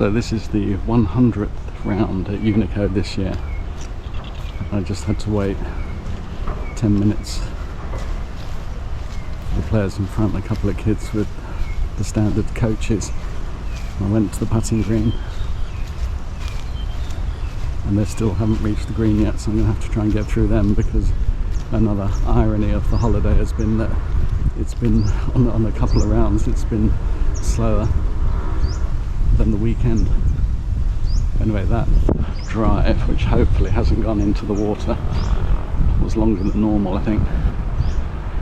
So this is the 100th round at Unico this year. I just had to wait 10 minutes for the players in front, a couple of kids with the standard coaches. I went to the putting green and they still haven't reached the green yet, so I'm going to have to try and get through them, because another irony of the holiday has been that it's been on a couple of rounds it's been slower than the weekend. Anyway, that drive, which hopefully hasn't gone into the water, was longer than normal, I think,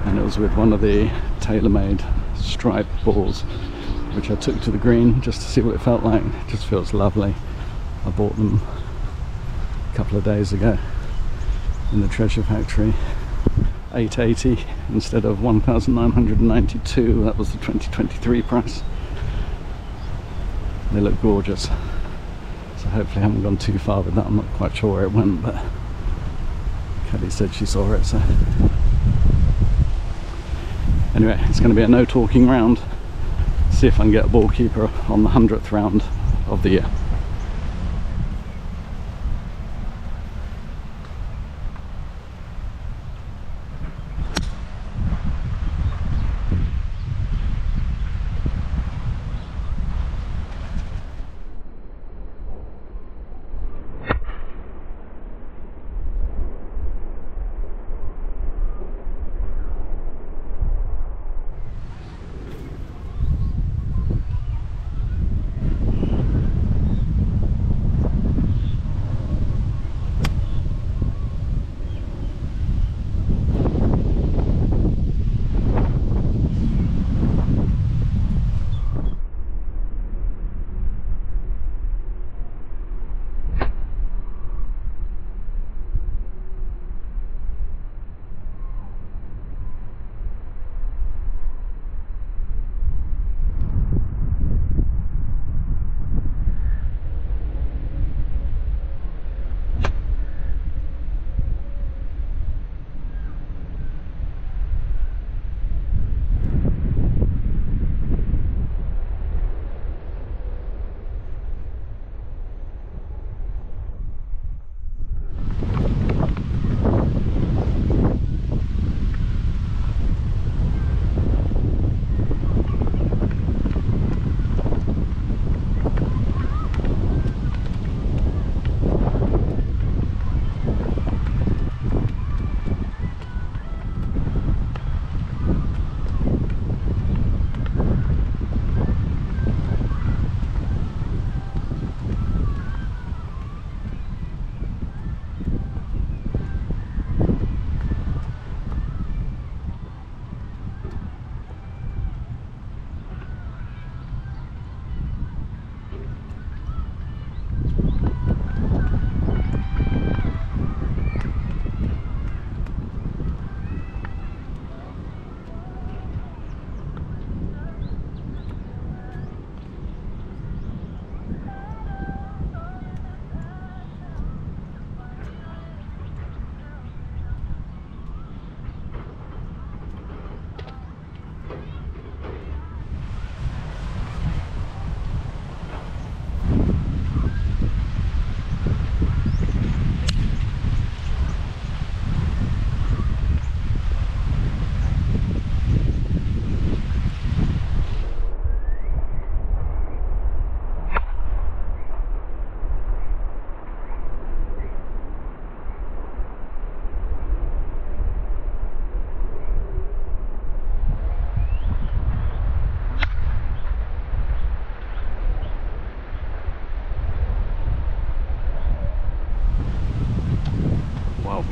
and it was with one of the tailor-made striped balls, which I took to the green just to see what it felt like. It just feels lovely. I bought them a couple of days ago in the Treasure Factory, $880 instead of $1,992. That was the 2023 price. They look gorgeous, so hopefully I haven't gone too far with that. I'm not quite sure where it went, but Kelly said she saw it. So anyway, it's going to be a no talking round. See if I can get a Ballkeeper on the 100th round of the year.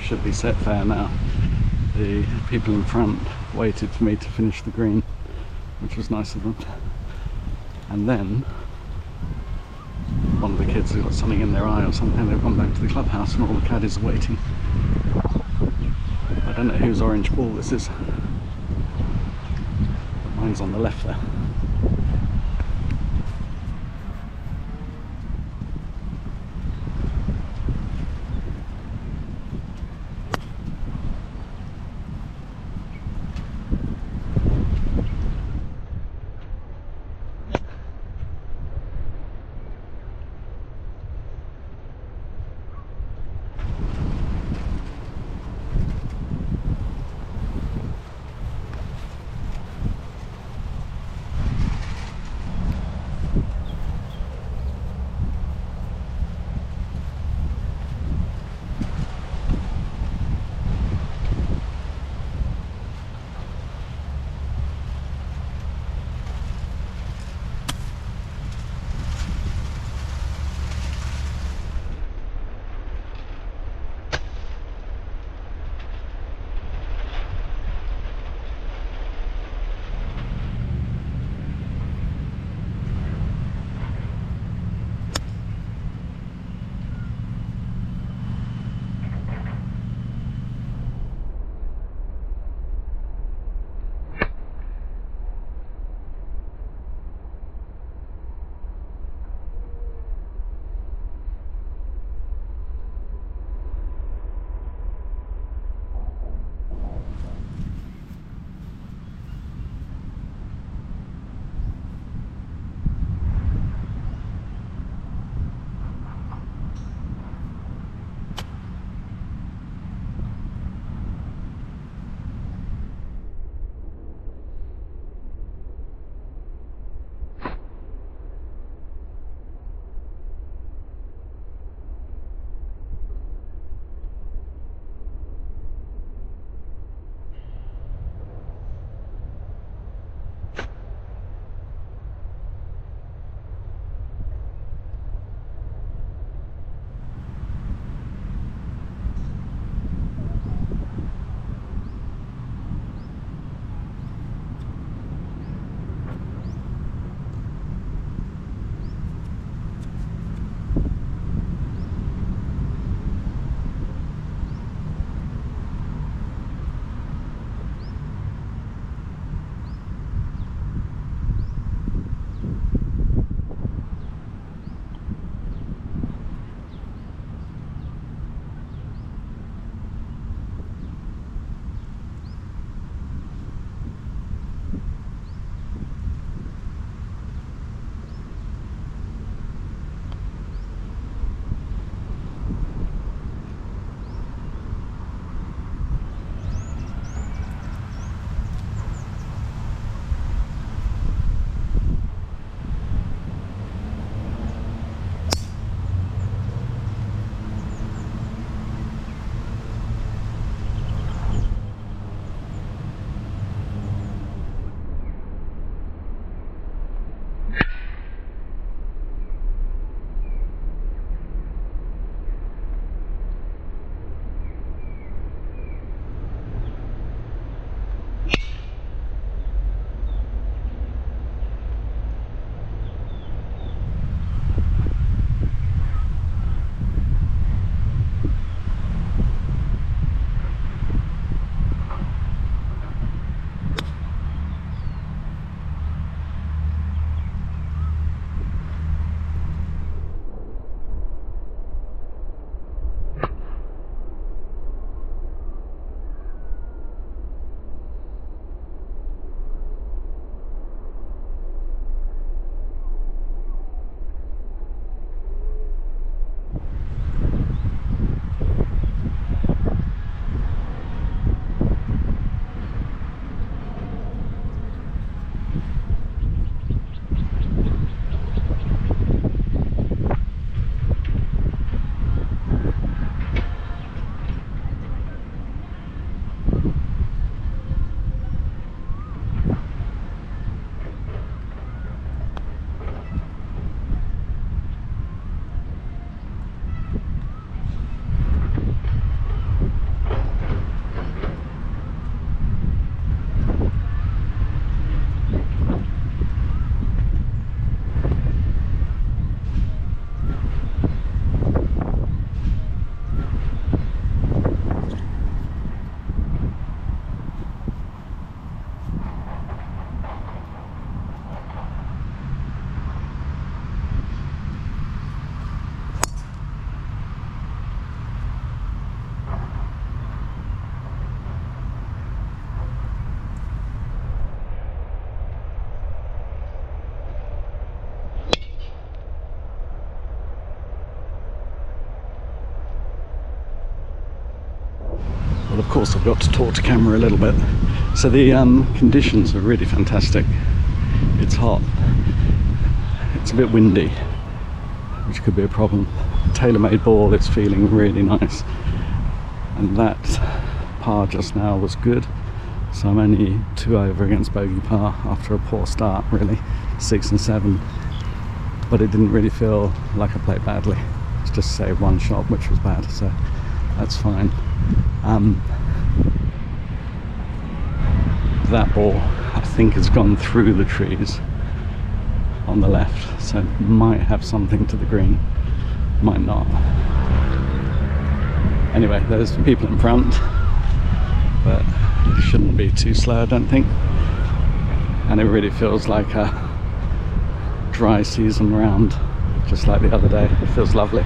Should be set fair now. The people in front waited for me to finish the green, which was nice of them, and then one of the kids has got something in their eye or something. They've gone back to the clubhouse and all the caddies are waiting. I don't know whose orange ball this is, but mine's on the left there. But of course I've got to talk to camera a little bit. So the conditions are really fantastic. It's hot, it's a bit windy, which could be a problem. Tailor-made ball is feeling really nice, and that par just now was good. So I'm only 2 over against bogey par after a poor start, really, 6 and 7. But it didn't really feel like I played badly. It's just say one shot which was bad, so that's fine. That ball I think has gone through the trees on the left, so it might have something to the green, might not. Anyway, there's people in front, but it shouldn't be too slow, I don't think. And it really feels like a dry season round, just like the other day. It feels lovely.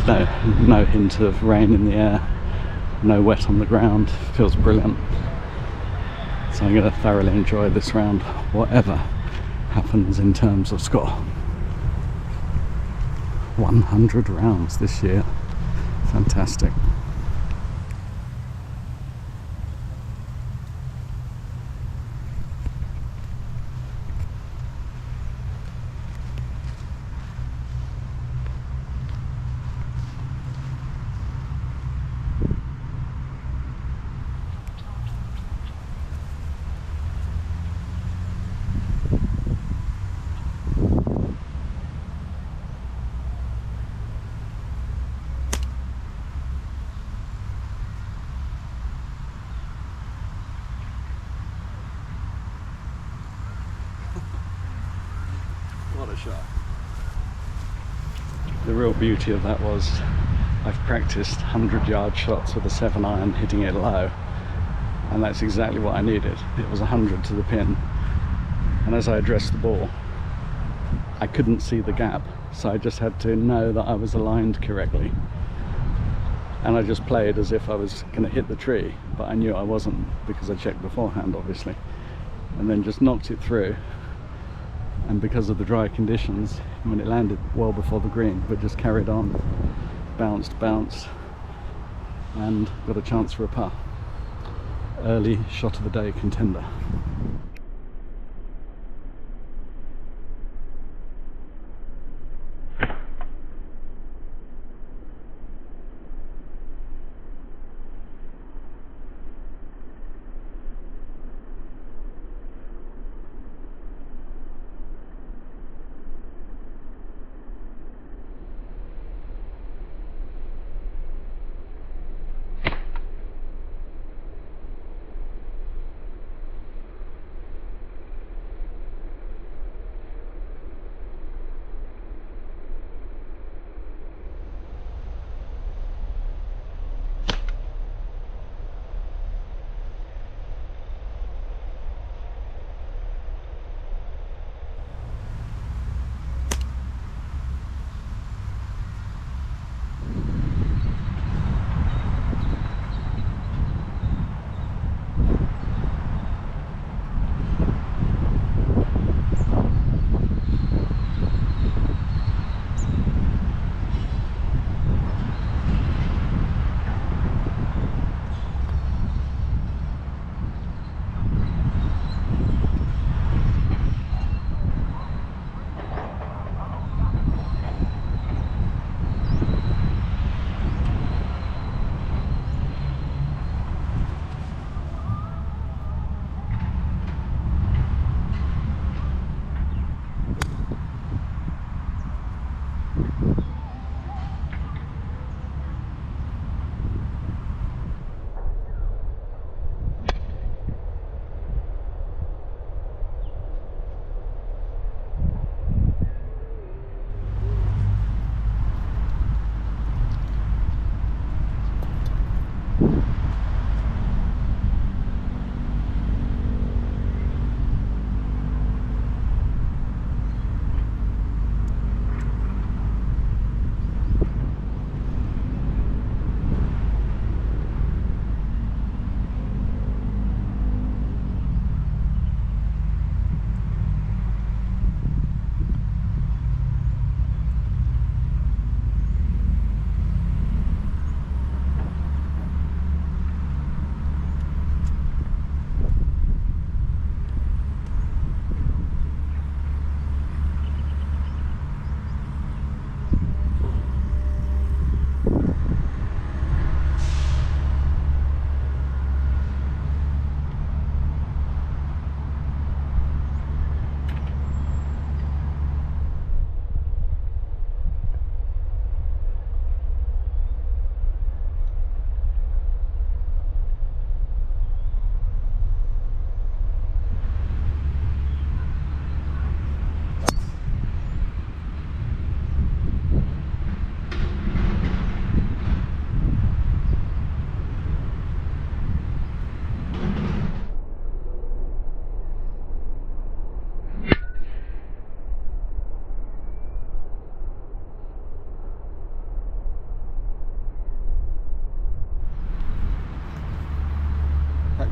No hint of rain in the air, no wet on the ground. It feels brilliant. So I'm going to thoroughly enjoy this round, whatever happens in terms of score. 100 rounds this year. Fantastic. What a shot. The real beauty of that was I've practiced 100-yard shots with a 7-iron, hitting it low, and that's exactly what I needed. It was 100 to the pin, and as I addressed the ball I couldn't see the gap, so I just had to know that I was aligned correctly, and I just played as if I was going to hit the tree, but I knew I wasn't because I checked beforehand, obviously, and then just knocked it through. And because of the dry conditions, when it landed well before the green, but just carried on, bounced, and got a chance for a par. Early shot of the day contender.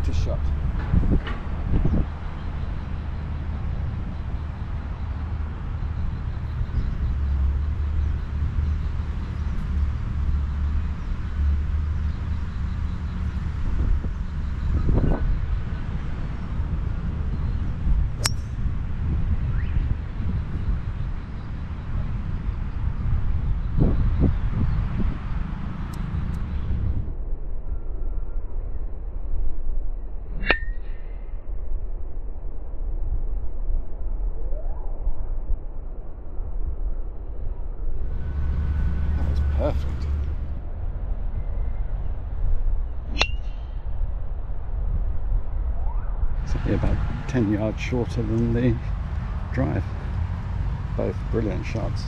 practice shot. Perfect. It's only about 10 yards shorter than the drive. Both brilliant shots.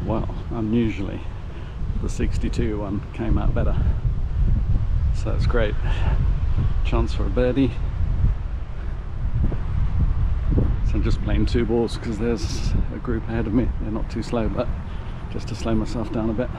Well, unusually, the 62 one came out better, so it's great. Chance for a birdie. So I'm just playing 2 balls because there's a group ahead of me. They're not too slow, but just to slow myself down a bit.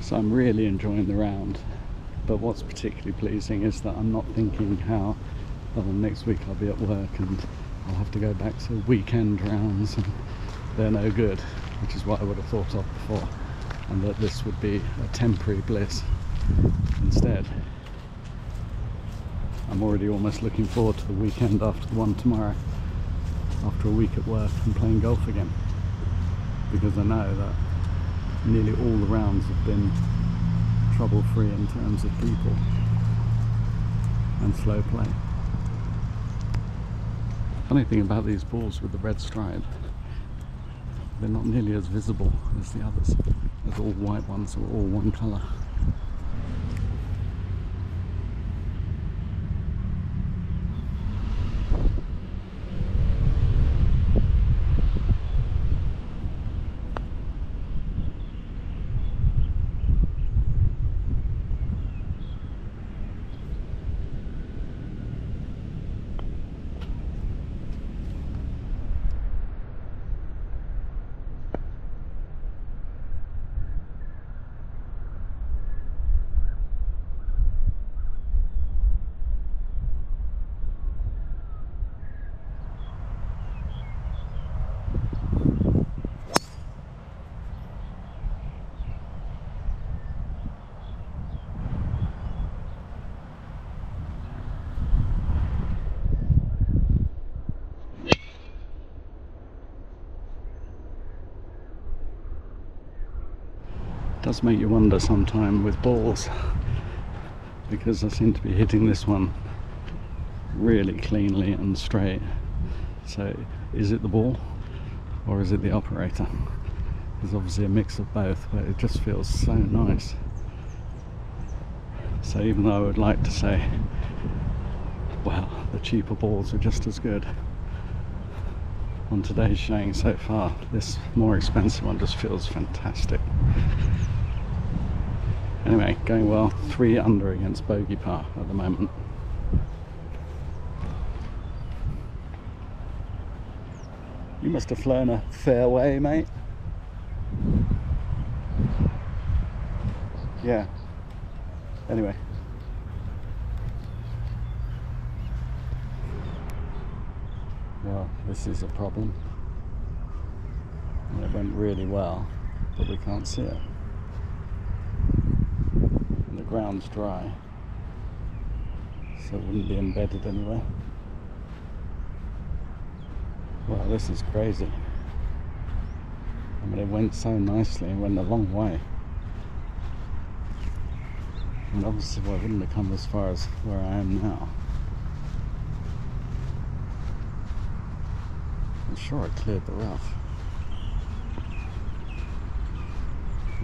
So I'm really enjoying the round, but what's particularly pleasing is that I'm not thinking how next week I'll be at work and I'll have to go back to weekend rounds and they're no good, which is what I would have thought of before, and that this would be a temporary bliss. Instead, I'm already almost looking forward to the weekend after the one tomorrow, after a week at work and playing golf again, because I know that nearly all the rounds have been trouble-free in terms of people and slow play. Funny thing about these balls with the red stripe, they're not nearly as visible as the others, as all white ones are all one colour. It does make you wonder sometime with balls, because I seem to be hitting this one really cleanly and straight. So is it the ball or is it the operator? There's obviously a mix of both, but it just feels so nice. So even though I would like to say, well, the cheaper balls are just as good, on today's showing so far, this more expensive one just feels fantastic. Anyway, going well. 3 under against bogey par at the moment. You must have flown a fair way, mate. Yeah. Anyway. Well, this is a problem. And it went really well, but we can't see it. And the ground's dry, so it wouldn't be embedded anywhere. Wow, this is crazy. I mean, it went so nicely and went a long way. And obviously, well, I wouldn't have come as far as where I am now. I'm sure it cleared the rough.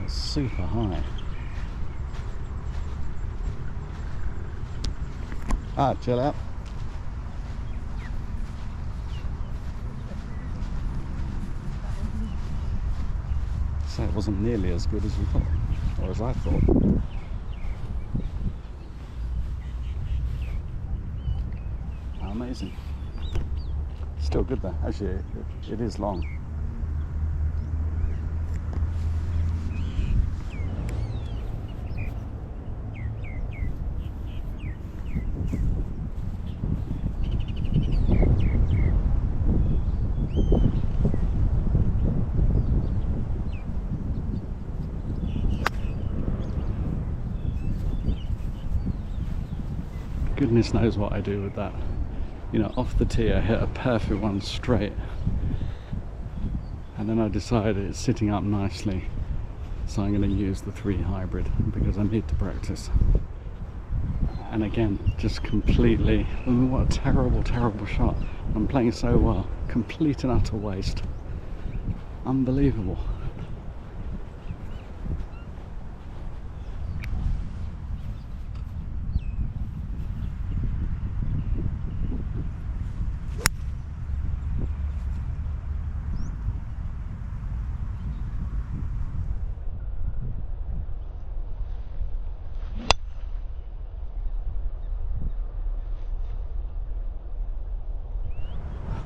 It's super high. Ah, chill out. So it wasn't nearly as good as we thought, or as I thought. Amazing. Still good though. Actually, it is long. Goodness knows what I do with that. You know, off the tee I hit a perfect one straight, and then I decided it's sitting up nicely, so I'm going to use the 3 hybrid because I need to practice. And again, just completely, I mean, what a terrible shot. I'm playing so well. Complete and utter waste. Unbelievable.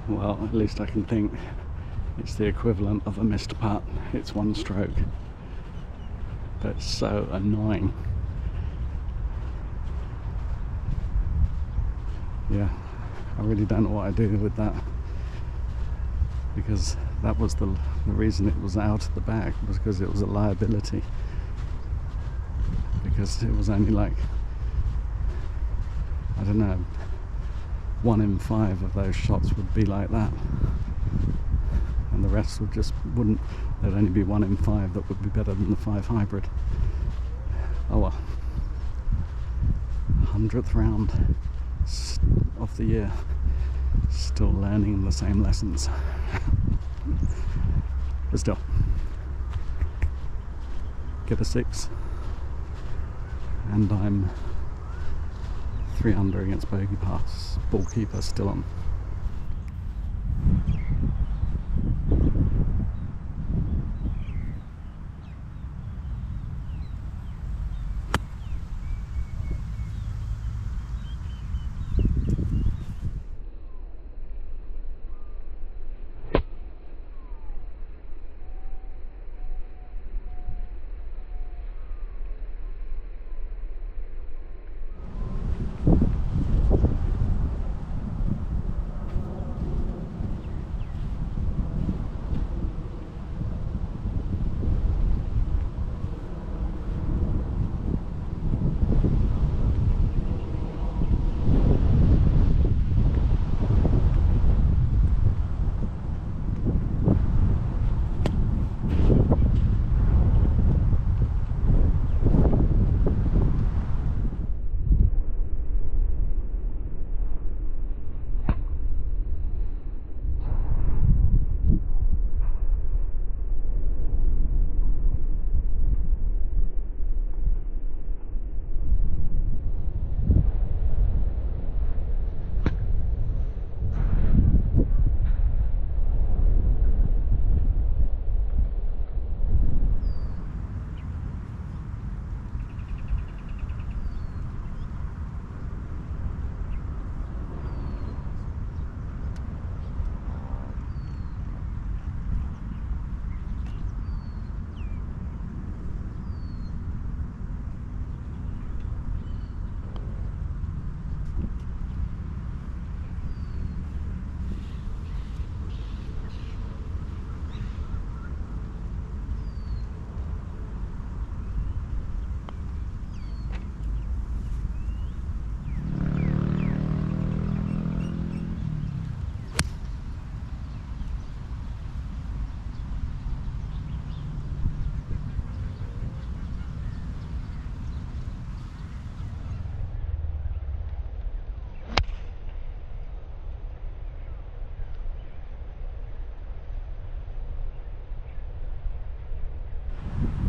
Well, at least I can think it's the equivalent of a missed putt. It's 1 stroke. But it's so annoying. Yeah, I really don't know what I do with that. Because that was the reason it was out of the bag, was because it was a liability. Because it was only like, I don't know, 1 in 5 of those shots would be like that, and the rest wouldn't. There'd only be 1 in 5 that would be better than the 5 hybrid. Oh well. 100th round of the year. Still learning the same lessons. But still, get a 6, and I'm 3 under against bogey pass. Ballkeeper still on.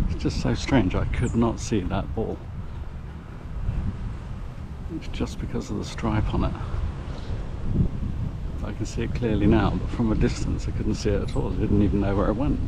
It's just so strange, I could not see that ball. It's just because of the stripe on it. I can see it clearly now, but from a distance I couldn't see it at all. I didn't even know where it went.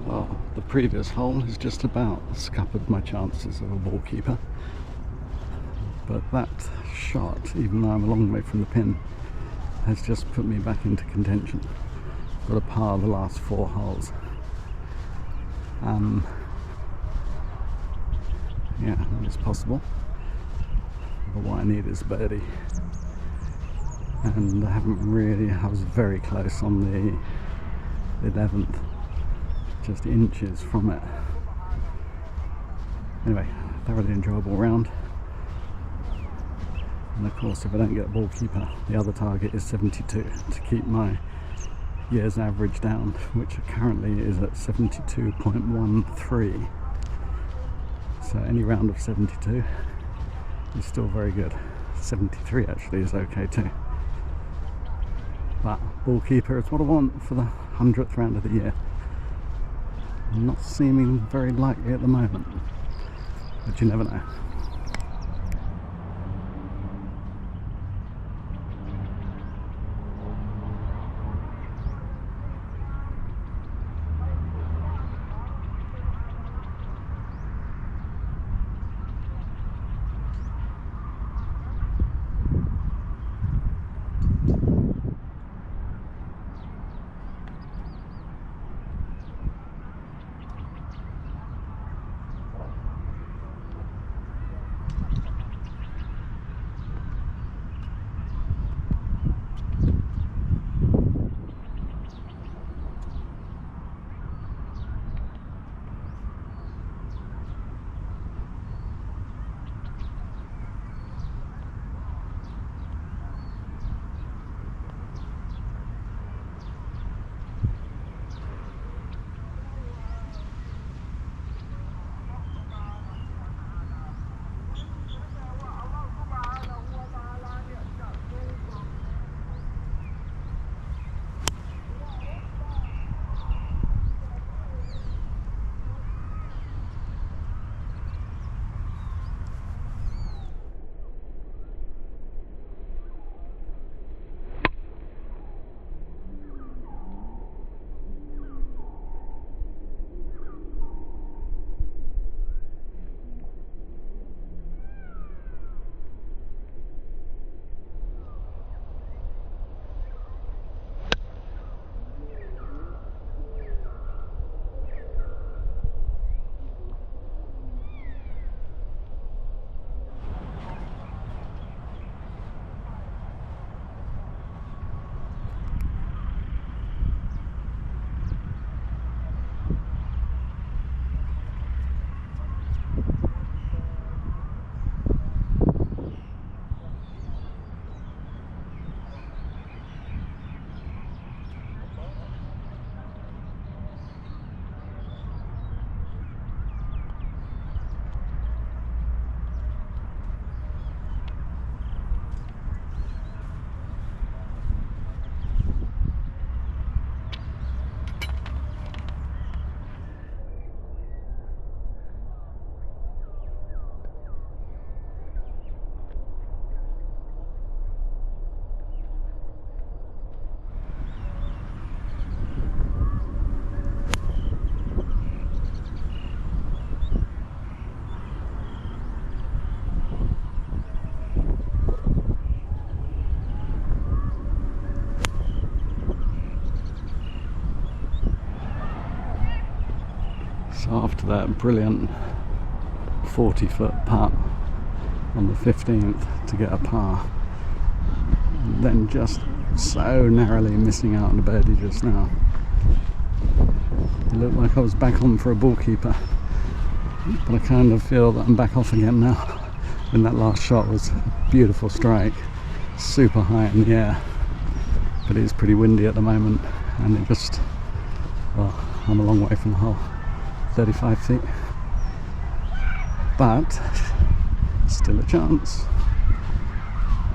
Well, the previous hole has just about scuppered my chances of a ballkeeper, but that shot, even though I'm a long way from the pin, has just put me back into contention. Got a par the last 4 holes. Yeah, it's possible, but what I need is birdie, and I was very close on the 11th, just inches from it. Anyway, thoroughly enjoyable round, and of course if I don't get a ballkeeper, the other target is 72 to keep my year's average down, which currently is at 72.13. So any round of 72 is still very good. 73 actually is okay too. But ballkeeper is what I want for the 100th round of the year. Not seeming very likely at the moment, but you never know. So after that brilliant 40-foot putt on the 15th to get a par, and then just so narrowly missing out on the birdie just now, it looked like I was back on for a ballkeeper, but I kind of feel that I'm back off again now. And that last shot was a beautiful strike, super high in the air, but it is pretty windy at the moment, and it just, well, I'm a long way from the hole, 35 feet, but still a chance.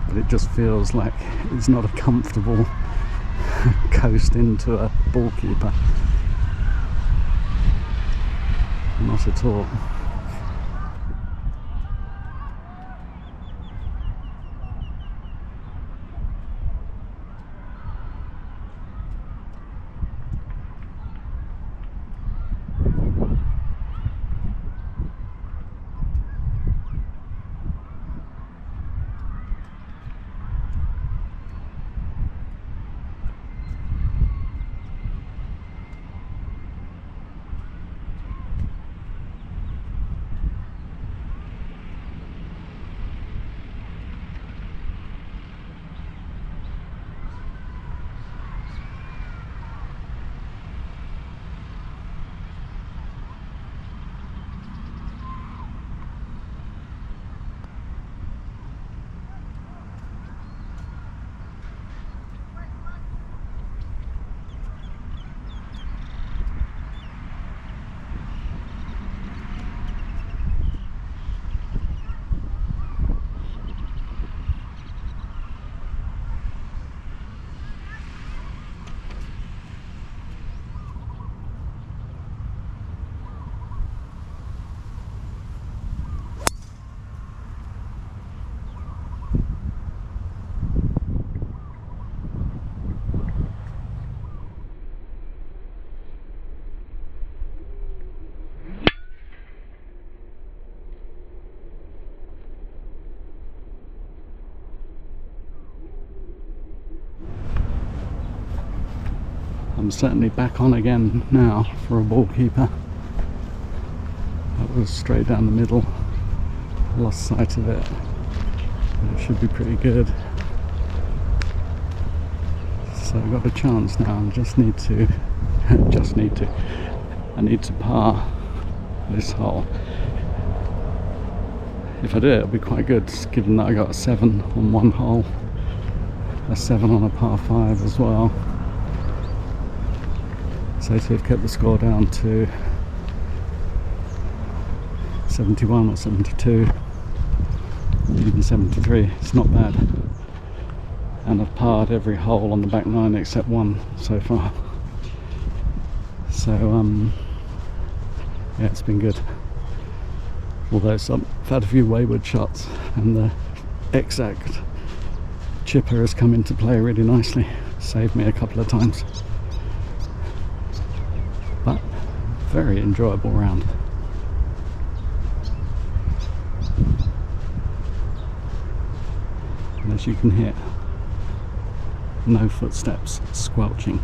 But it just feels like it's not a comfortable coast into a ballkeeper, not at all. momentum's certainly back on again now for a Ballkeeper. That was straight down the middle. I lost sight of it. But it should be pretty good. So I've got a chance now. I just need to I need to par this hole. If I do it, it'll be quite good, given that I got a 7 on one hole, a 7 on a par 5 as well. So to have kept the score down to 71 or 72, even 73, it's not bad. And I've parred every hole on the back 9 except one so far. So yeah, it's been good. Although I've had a few wayward shots, and the exact chipper has come into play really nicely, saved me a couple of times. But very enjoyable round. And as you can hear, no footsteps squelching.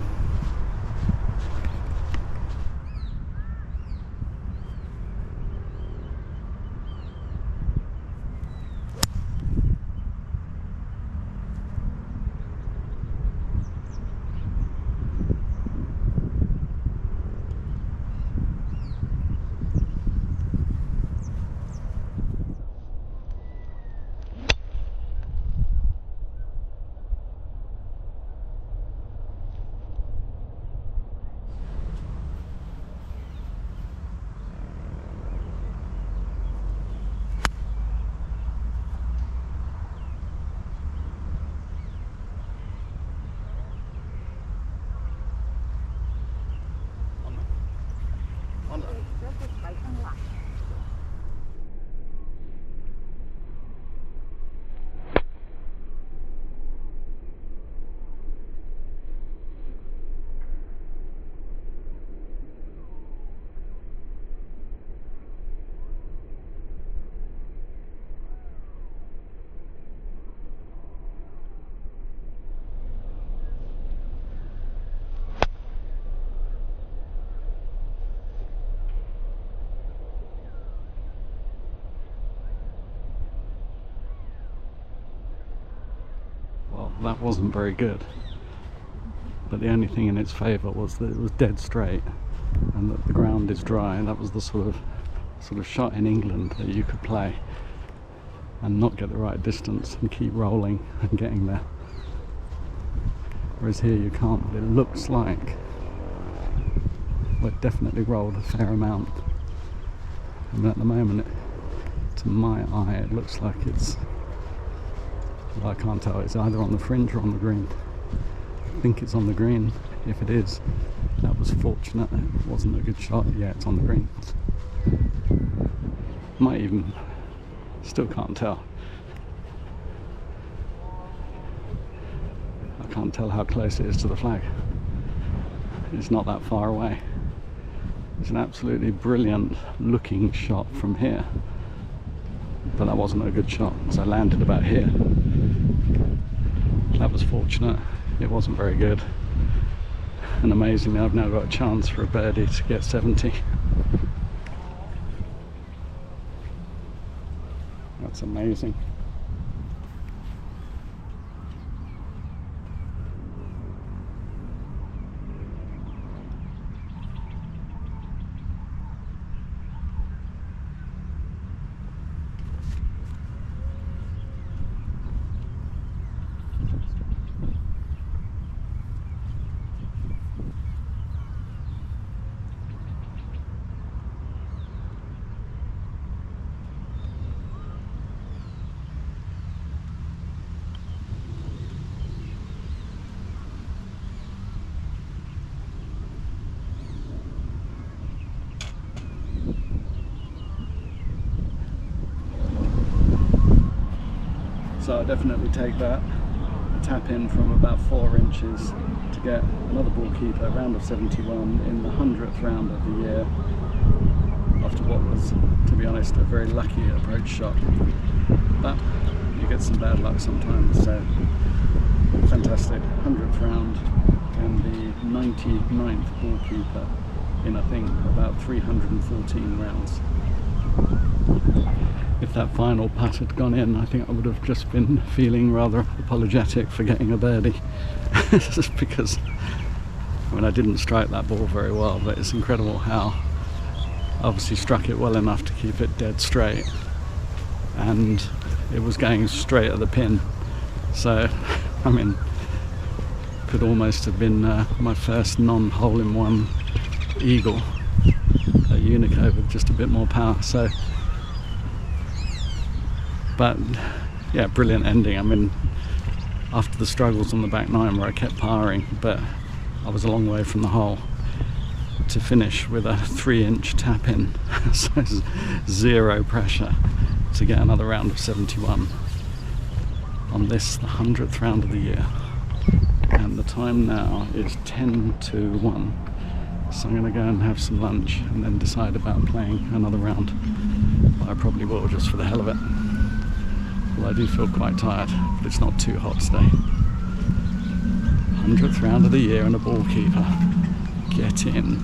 That wasn't very good, but the only thing in its favour was that it was dead straight and that the ground is dry, and that was the sort of shot in England that you could play and not get the right distance and keep rolling and getting there, whereas here you can't. But it looks like, well, it definitely rolled a fair amount. I mean, at the moment, to my eye, it looks like it's, well, I can't tell, it's either on the fringe or on the green. I think it's on the green. If it is, that was fortunate. It wasn't a good shot. Yeah, it's on the green. Might even, still can't tell. I can't tell how close it is to the flag. It's not that far away. It's an absolutely brilliant looking shot from here, but that wasn't a good shot, so I landed about here. That was fortunate. It wasn't very good, and amazingly I've now got a chance for a birdie to get 70. That's amazing. So I definitely take that tap in from about 4 inches to get another Ballkeeper, round of 71 in the 100th round of the year, after what was, to be honest, a very lucky approach shot. But you get some bad luck sometimes, so fantastic. 100th round, and the 99th Ballkeeper in, I think, about 314 rounds. If that final putt had gone in, I think I would have just been feeling rather apologetic for getting a birdie. Just because, I mean, I didn't strike that ball very well, but it's incredible how I obviously struck it well enough to keep it dead straight, and it was going straight at the pin. So, I mean, could almost have been my first non-hole-in-one eagle at Unico with just a bit more power. So, but yeah, brilliant ending. I mean, after the struggles on the back nine where I kept parring, but I was a long way from the hole, to finish with a 3-inch tap in, so zero pressure to get another round of 71 on this, the 100th round of the year. And the time now is 10 to 1, so I'm going to go and have some lunch and then decide about playing another round. But I probably will, just for the hell of it. Well, I do feel quite tired, but it's not too hot today. 100th round of the year and a Ballkeeper. Get in.